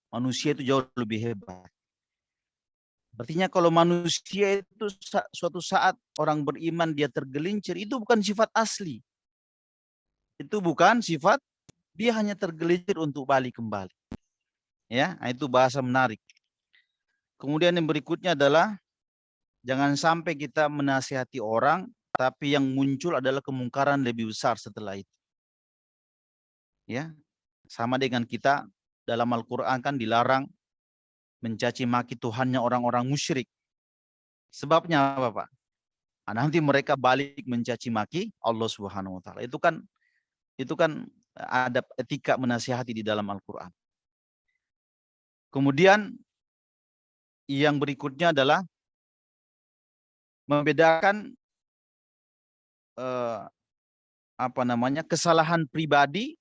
manusia itu jauh lebih hebat. Artinya kalau manusia itu suatu saat orang beriman dia tergelincir, itu bukan sifat asli. Itu bukan sifat, dia hanya tergelincir untuk balik kembali. Ya, itu bahasa menarik. Kemudian yang berikutnya adalah jangan sampai kita menasihati orang, tapi yang muncul adalah kemungkaran lebih besar setelah itu. Ya, sama dengan kita dalam Al-Quran kan dilarang mencaci maki Tuhannya orang-orang musyrik. Sebabnya apa, Pak? Nanti mereka balik mencaci maki Allah Subhanahu wa taala. Itu kan ada etika menasihati di dalam Al-Quran. Kemudian yang berikutnya adalah membedakan kesalahan pribadi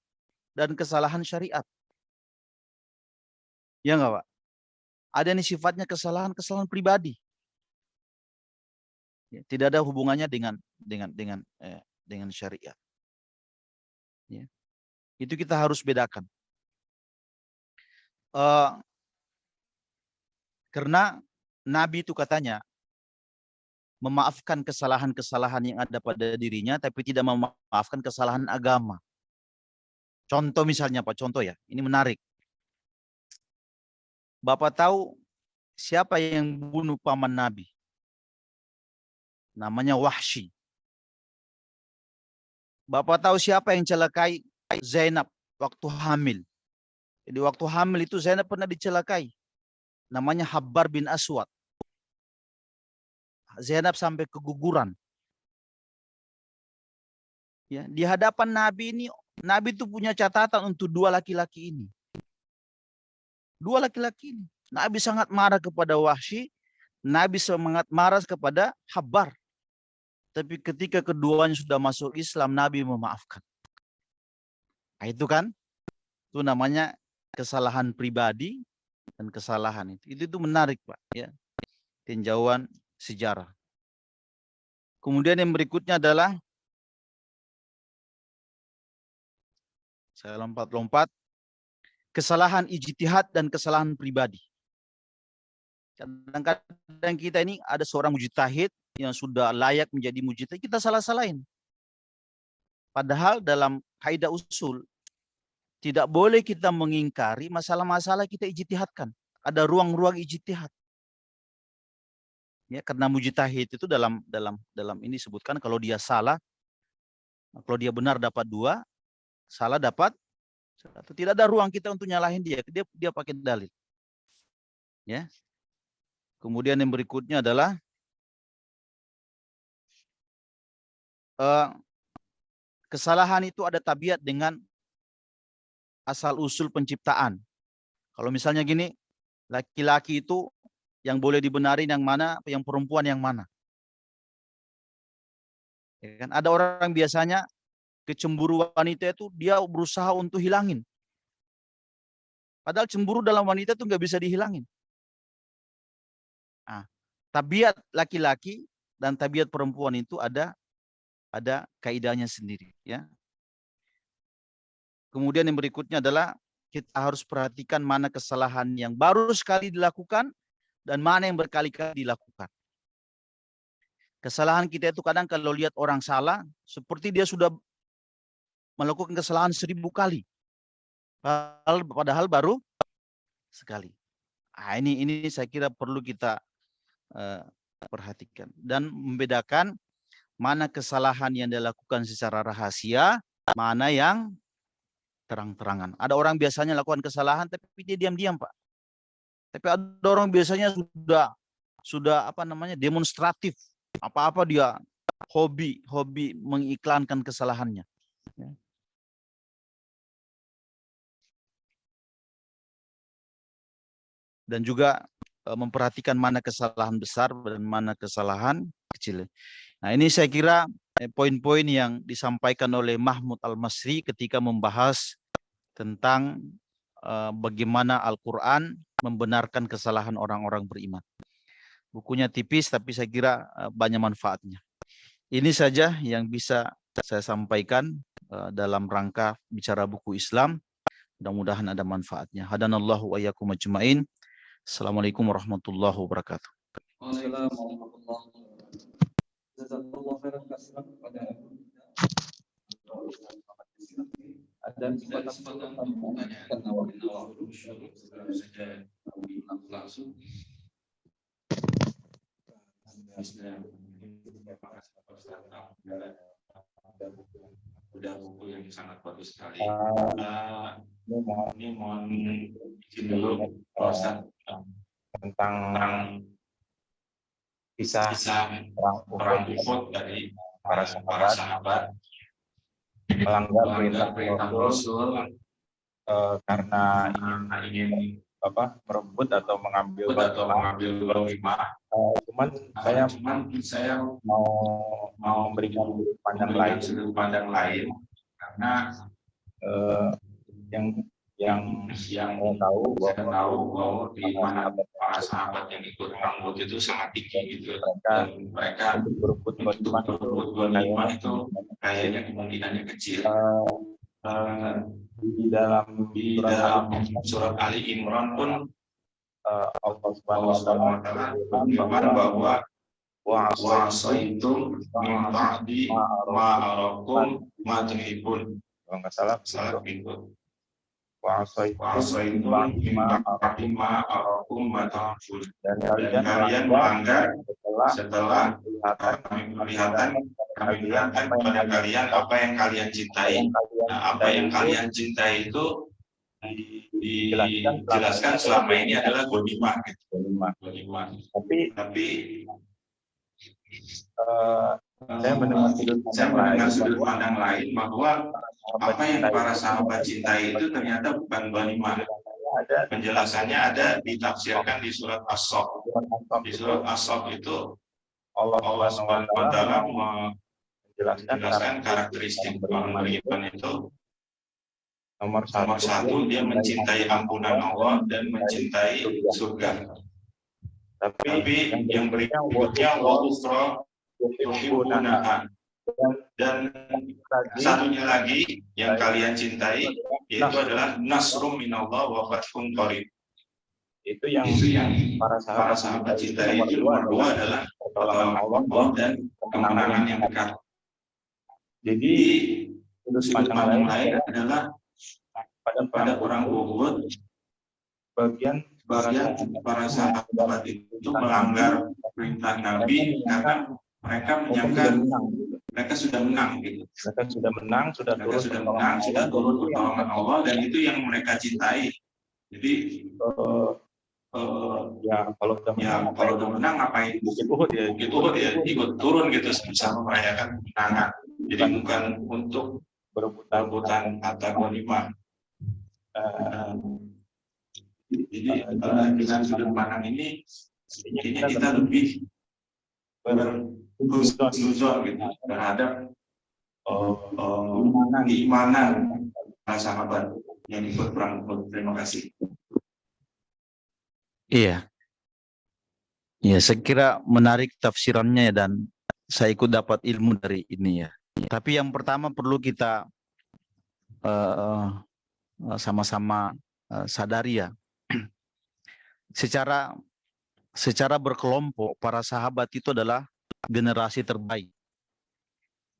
dan kesalahan syariat. Ya enggak, Pak? Ada nih sifatnya kesalahan pribadi. Ya, tidak ada hubungannya dengan syariat. Ya. Itu kita harus bedakan. Karena Nabi itu katanya memaafkan kesalahan-kesalahan yang ada pada dirinya, tapi tidak memaafkan kesalahan agama. Contoh misalnya, Pak, contoh ya, ini menarik. Bapak tahu siapa yang bunuh paman Nabi? Namanya Wahsy. Bapak tahu siapa yang celakai Zainab waktu hamil? Jadi waktu hamil itu Zainab pernah dicelakai. Namanya Habbar bin Aswad. Zainab sampai keguguran. Ya, di hadapan Nabi ini, Nabi itu punya catatan untuk dua laki-laki ini. Dua laki-laki ini. Nabi sangat marah kepada Wahsy. Nabi sangat marah kepada Habbar. Tapi ketika keduanya sudah masuk Islam, Nabi memaafkan. Nah, itu kan, itu namanya kesalahan pribadi dan kesalahan itu. Itu menarik, Pak. Ya, tinjauan sejarah. Kemudian yang berikutnya adalah, saya lompat-lompat, kesalahan ijtihad dan kesalahan pribadi. Kadang-kadang kita ini ada seorang mujtahid yang sudah layak menjadi mujtahid, kita salah-salahin. Padahal dalam kaidah usul tidak boleh kita mengingkari masalah-masalah kita ijtihadkan. Ada ruang-ruang ijtihad. Ya, karena mujtahid itu dalam ini disebutkan kalau dia salah, kalau dia benar dapat 2, salah dapat 1. Tidak ada ruang kita untuk nyalahin dia. Dia pakai dalil. Ya. Kemudian yang berikutnya adalah kesalahan itu ada tabiat dengan asal usul penciptaan. Kalau misalnya gini, laki-laki itu yang boleh dibenarin yang mana, yang perempuan yang mana. Ya kan? Ada orang biasanya kecemburuan wanita itu dia berusaha untuk hilangin. Padahal cemburu dalam wanita itu nggak bisa dihilangin. Nah, tabiat laki-laki dan tabiat perempuan itu ada kaidahnya sendiri. Ya. Kemudian yang berikutnya adalah kita harus perhatikan mana kesalahan yang baru sekali dilakukan dan mana yang berkali-kali dilakukan. Kesalahan kita itu kadang kalau lihat orang salah, seperti dia sudah melakukan kesalahan 1000 kali. Padahal baru sekali. Nah, ini saya kira perlu kita perhatikan. Dan membedakan mana kesalahan yang dilakukan secara rahasia, mana yang terang-terangan. Ada orang biasanya lakukan kesalahan tapi dia diam-diam, Pak. Tapi ada orang biasanya sudah demonstratif. Apa-apa dia hobi mengiklankan kesalahannya. Ya. Dan juga memperhatikan mana kesalahan besar dan mana kesalahan kecil. Nah, ini saya kira poin-poin yang disampaikan oleh Mahmud Al-Masri ketika membahas tentang bagaimana Al-Quran membenarkan kesalahan orang-orang beriman. Bukunya tipis tapi saya kira banyak manfaatnya. Ini saja yang bisa saya sampaikan dalam rangka bicara buku Islam. Mudah-mudahan ada manfaatnya. Hadanallahu wa iyyakum ajmain. Assalamualaikum warahmatullahi wabarakatuh. Ada kesempatan langsung. Udah buku yang sangat bagus sekali. Ini mohon Izin dulu, Pak Ustadz, tentang kisah perang Uhud dari para sahabat melanggar perintah Rasul karena ingin merebut atau mengambil ghanimah. Cuman saya mau memberikan sudut pandang lain karena yang saya tahu bahwa di mana para sahabat yang ikut perang Uhud itu sangat tinggi gitu, dan mereka berebut ghanimah itu kayaknya kemungkinannya kecil. di dalam surat Ali Imran pun Allah Allah Subhanahu wa taala berfirman bahwa wa'asaitum min ba'di ma arakum ma tuhibbun. Kalau nggak salah itu. wa'asaitum min ba'di ma arakum ma tuhibbun. dan kalian melanggar setelah kami melihatkan kepada kalian apa yang kalian cintai. Nah, apa yang kalian cintai itu dijelaskan selama ini adalah ghanimah. Tapi saya mendengar sudut pandang lain bahwa apa yang para sahabat cintai itu ternyata bukan ghanimah. Penjelasannya ada ditafsirkan di surat As-Saff. Di surat As-Saff itu Allah Subhanahu wa taala menjelaskan karakteristik orang beriman itu. Nomor satu, dia mencintai ampunan Allah dan mencintai surga. Tapi yang berikutnya wa'usra tuhibbunaha. Dan satunya lagi yang kalian cintai yaitu adalah nasrum minallah wa fathun qarib. Itu yang para sahabat cintai. Itu nomor 2 adalah pertolongan Allah dan kemenangan yang dekat. Jadi sudut pandang lain adalah pada perang Uhud bagian para sahabat itu melanggar perintah Nabi karena mereka menyangka mereka sudah menang gitu. Mereka sudah menang, sudah turun pertolongan Allah, dan itu yang mereka cintai. Jadi kalau udah menang ngapain? Bukit Uhud ya ikut turun gitu sama merayakan kemenangan. Jadi bukan untuk berebutan harta ghanimah. Jadi dengan sudut pandang ini kita lebih berhusnuzon gitu terhadap keimanan para sahabat yang ikut perang Uhud. Terima kasih. Iya. Ya, saya kira menarik tafsirannya dan saya ikut dapat ilmu dari ini ya. Tapi yang pertama perlu kita sama-sama sadari ya. Secara berkelompok para sahabat itu adalah generasi terbaik.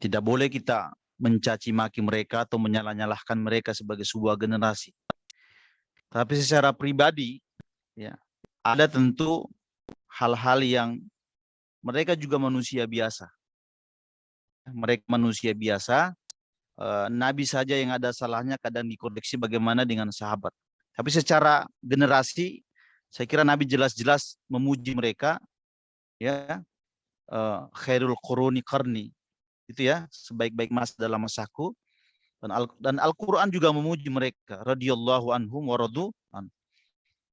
Tidak boleh kita mencaci maki mereka atau menyalah-nyalahkan mereka sebagai sebuah generasi. Tapi secara pribadi ya, ada tentu hal-hal yang mereka juga manusia biasa. Mereka manusia biasa. Nabi saja yang ada salahnya kadang dikoreksi bagaimana dengan sahabat. Tapi secara generasi, saya kira Nabi jelas-jelas memuji mereka, ya, khairul quruni qarni, itu ya, sebaik-baik masa dalam masaku. Dan Al-Quran juga memuji mereka, radhiyallahu anhum wa radu an.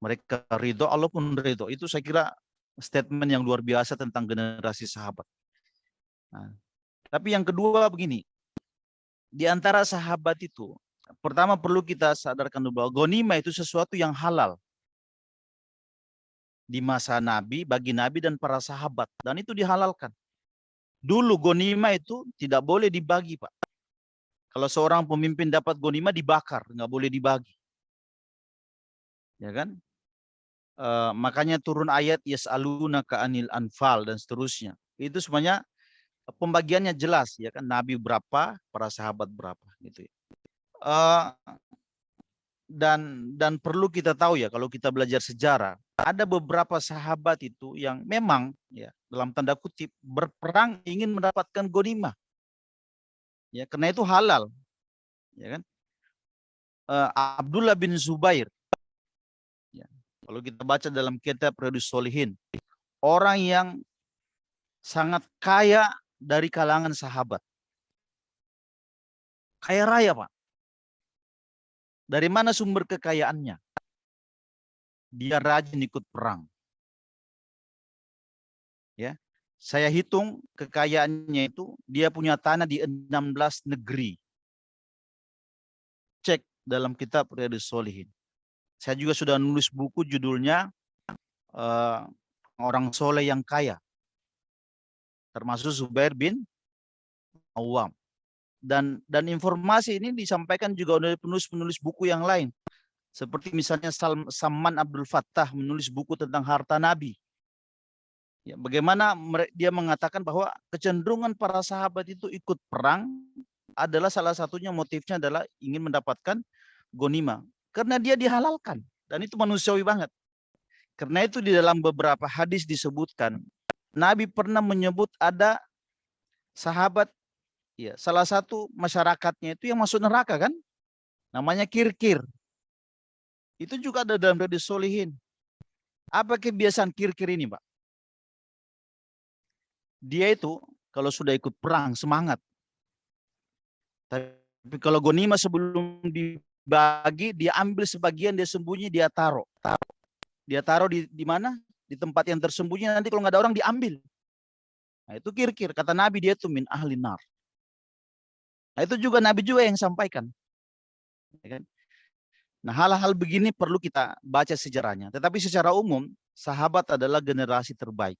Mereka ridho, Allah pun ridho. Itu saya kira statement yang luar biasa tentang generasi sahabat. Nah, tapi yang kedua begini. Di antara sahabat itu, pertama perlu kita sadarkan bahwa ghanimah itu sesuatu yang halal di masa Nabi, bagi Nabi dan para sahabat, dan itu dihalalkan. Dulu ghanimah itu tidak boleh dibagi, Pak. Kalau seorang pemimpin dapat ghanimah dibakar, nggak boleh dibagi, ya kan? Makanya turun ayat yas'alunaka anil anfal dan seterusnya. Itu semuanya pembagiannya jelas, ya kan? Nabi berapa, para sahabat berapa, gitu ya. Dan perlu kita tahu ya, kalau kita belajar sejarah, ada beberapa sahabat itu yang memang ya dalam tanda kutip berperang ingin mendapatkan ghanimah. Ya, karena itu halal. Ya kan? Abdullah bin Zubair. Ya. Kalau kita baca dalam kitab Riyadhus Shalihin, orang yang sangat kaya dari kalangan sahabat. Kaya raya, Pak. Dari mana sumber kekayaannya? Dia rajin ikut perang. Ya. Saya hitung kekayaannya itu, dia punya tanah di 16 negeri. Cek dalam kitab Riyadhus Shalihin. Saya juga sudah nulis buku judulnya Orang Soleh yang Kaya. Termasuk Zubair bin Awam. Dan informasi ini disampaikan juga oleh penulis-penulis buku yang lain. Seperti misalnya Salman Abdul Fattah menulis buku tentang harta Nabi. Ya, bagaimana dia mengatakan bahwa kecenderungan para sahabat itu ikut perang adalah salah satunya motifnya adalah ingin mendapatkan ghanimah. Karena dia dihalalkan. Dan itu manusiawi banget. Karena itu di dalam beberapa hadis disebutkan, Nabi pernah menyebut ada sahabat, ya, salah satu masyarakatnya itu yang masuk neraka kan, namanya Kirkir. Itu juga ada dalam Riyadhus Shalihin. Apa kebiasaan Kirkir ini, Pak? Dia itu kalau sudah ikut perang semangat. Tapi kalau ghanimah sebelum dibagi, dia ambil sebagian, dia sembunyi, dia taruh. Dia taruh di mana? Di tempat yang tersembunyi, nanti kalau nggak ada orang diambil. Nah, itu Kirkir. Kata Nabi, dia itu min ahli nar. Nah, itu juga Nabi juga yang sampaikan. Ya kan? Nah, hal-hal begini perlu kita baca sejarahnya. Tetapi secara umum, sahabat adalah generasi terbaik.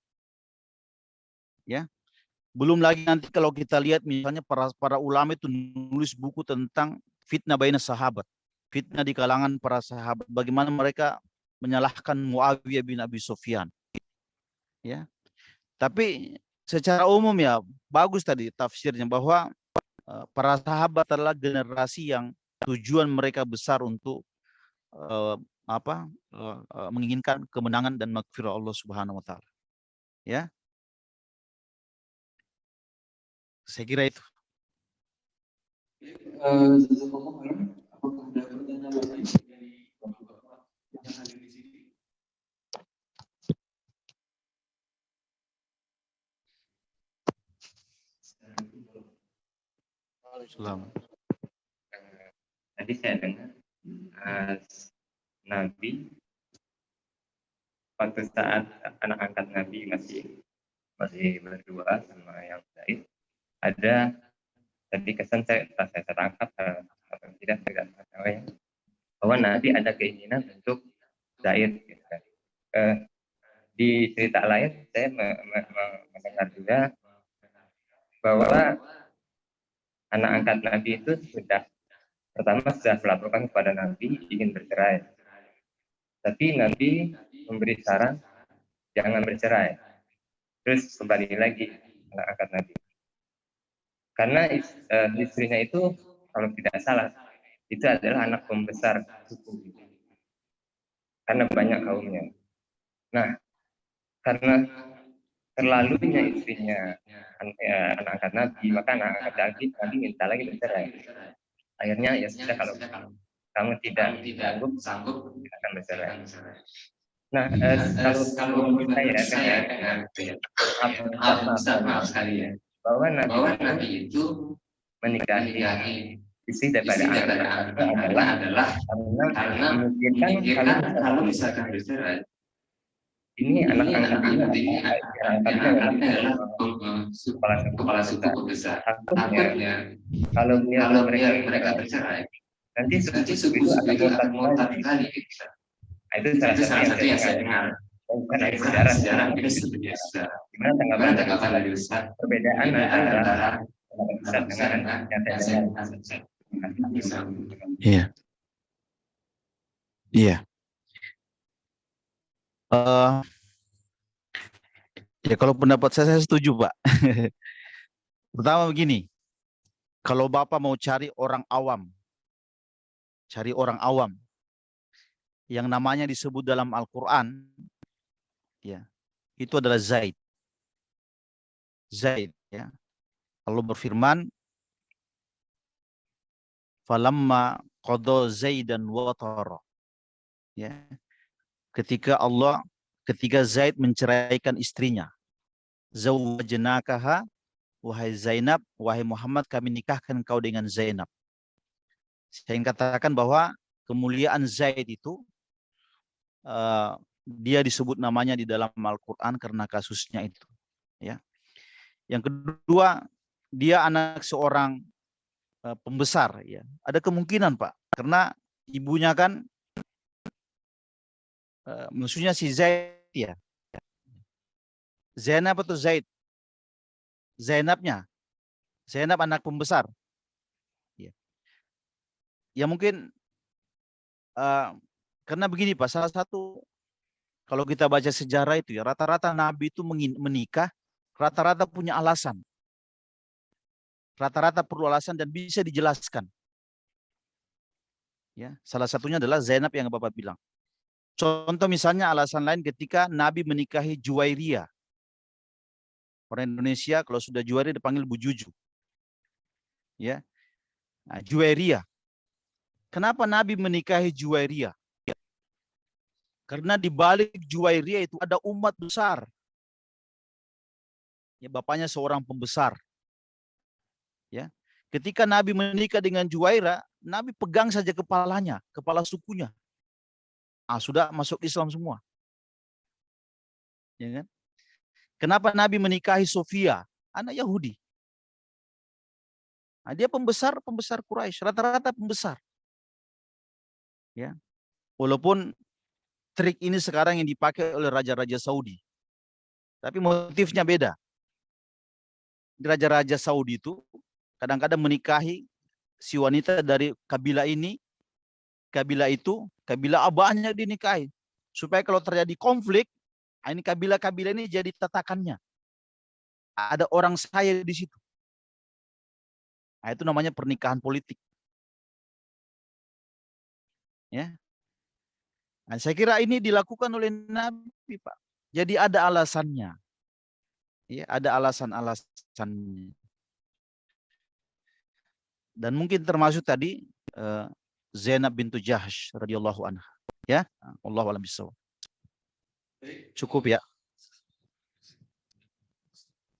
Ya, belum lagi nanti kalau kita lihat misalnya para ulama itu nulis buku tentang fitnah baina sahabat, fitnah di kalangan para sahabat, bagaimana mereka menyalahkan Muawiyah bin Abi Sufyan. Ya, tapi secara umum ya bagus tadi tafsirnya bahwa para sahabat adalah generasi yang tujuan mereka besar untuk menginginkan kemenangan dan maghfirah Allah Subhanahu wa taala. Ya. Saya kira itu. Apakah ada pertanyaan lain dari Bapak-bapak yang hadir di sini? Selamat. Tadi saya dengar Nabi waktu saat anak angkat Nabi masih berdua sama yang lain, ada tadi kesan saya terangkat atau tidak tahu ya, bahwa Nabi ada keinginan untuk Zaid. Gitu. Di cerita lain saya mendengar juga bahwa anak angkat Nabi itu sudah melaporkan kepada Nabi ingin bercerai, tapi Nabi memberi saran jangan bercerai. Terus kembali lagi anak angkat Nabi, karena istrinya itu kalau tidak salah itu adalah anak pembesar suku, karena banyak kaumnya. Nah, karena terlalunya istrinya anak angkat Nabi, maka anak angkat Nabi minta lagi bercerai. Akhirnya ya sudah, kalau kamu tidak sanggup akan bercerai. Nah, kalau menurut saya maaf sekali ya, bahwa Nabi itu menikahi istri daripada anak adalah karena memungkinkan kalau misalkan bercerai, ini anak-anak ini adalah kepala suku pembesar. Takutnya kalau mereka bercerai, nanti suku itu akan murtad kembali. Itu salah satu yang saya dengar. Bukan sejarah ini sebenarnya. Gimana tanggapan dari Ustaz? Perbedaan antara Ustaz dengan yang saya dengar. Iya. Iya. Ya kalau pendapat saya setuju, Pak. Pertama begini, kalau Bapak mau cari orang awam yang namanya disebut dalam Al-Quran, ya, itu adalah Zaid. Zaid, ya. Allah berfirman, falamma qada Zaidan watara. Ya. Ketika Zaid menceraikan istrinya. Zawwajnakaha, wahai Zainab, wahai Muhammad, kami nikahkan kau dengan Zainab. Saya ingin katakan bahwa kemuliaan Zaid itu dia disebut namanya di dalam Al-Quran karena kasusnya itu. Ya. Yang kedua, dia anak seorang pembesar. Ya. Ada kemungkinan, Pak, karena ibunya kan, maksudnya si Zaid ya. Zainab atau Zaid? Zainabnya. Zainab anak pembesar. Ya, ya mungkin karena begini Pak, salah satu kalau kita baca sejarah itu ya, rata-rata Nabi itu menikah, rata-rata punya alasan. Rata-rata perlu alasan dan bisa dijelaskan. Ya, salah satunya adalah Zainab yang Bapak bilang. Contoh misalnya alasan lain ketika Nabi menikahi Juwairiyah. Orang Indonesia kalau sudah Juwairiyah dipanggil Bu Juju. Ya. Nah, Juwairiyah. Kenapa Nabi menikahi Juwairiyah? Karena di balik Juwairiyah itu ada umat besar. Ya, bapaknya seorang pembesar. Ya. Ketika Nabi menikah dengan Juwairiyah, Nabi pegang saja kepalanya, kepala sukunya. Sudah masuk Islam semua. Ya kan? Kenapa Nabi menikahi Sofia, anak Yahudi? Nah, dia pembesar Quraisy, rata-rata pembesar. Ya. Walaupun trik ini sekarang yang dipakai oleh raja-raja Saudi. Tapi motifnya beda. Raja-raja Saudi itu kadang-kadang menikahi si wanita dari kabilah ini, kabilah itu, kabilah banyak dinikahi. Supaya kalau terjadi konflik, ini kabilah-kabilah ini jadi tatakannya. Ada orang saya di situ. Nah, itu namanya pernikahan politik. Ya. Nah, saya kira ini dilakukan oleh Nabi, Pak. Jadi ada alasannya. Ya, ada alasan-alasannya. Dan mungkin termasuk tadi Zainab bintu Jahsh radhiyallahu anha. Ya, Allahu a'lam bishawab. Cukup ya.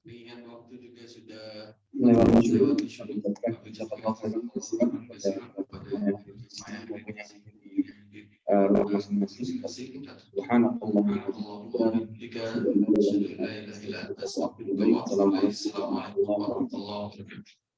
Mengingat waktu juga sudah lewat Assalamualaikum warahmatullahi wabarakatuh.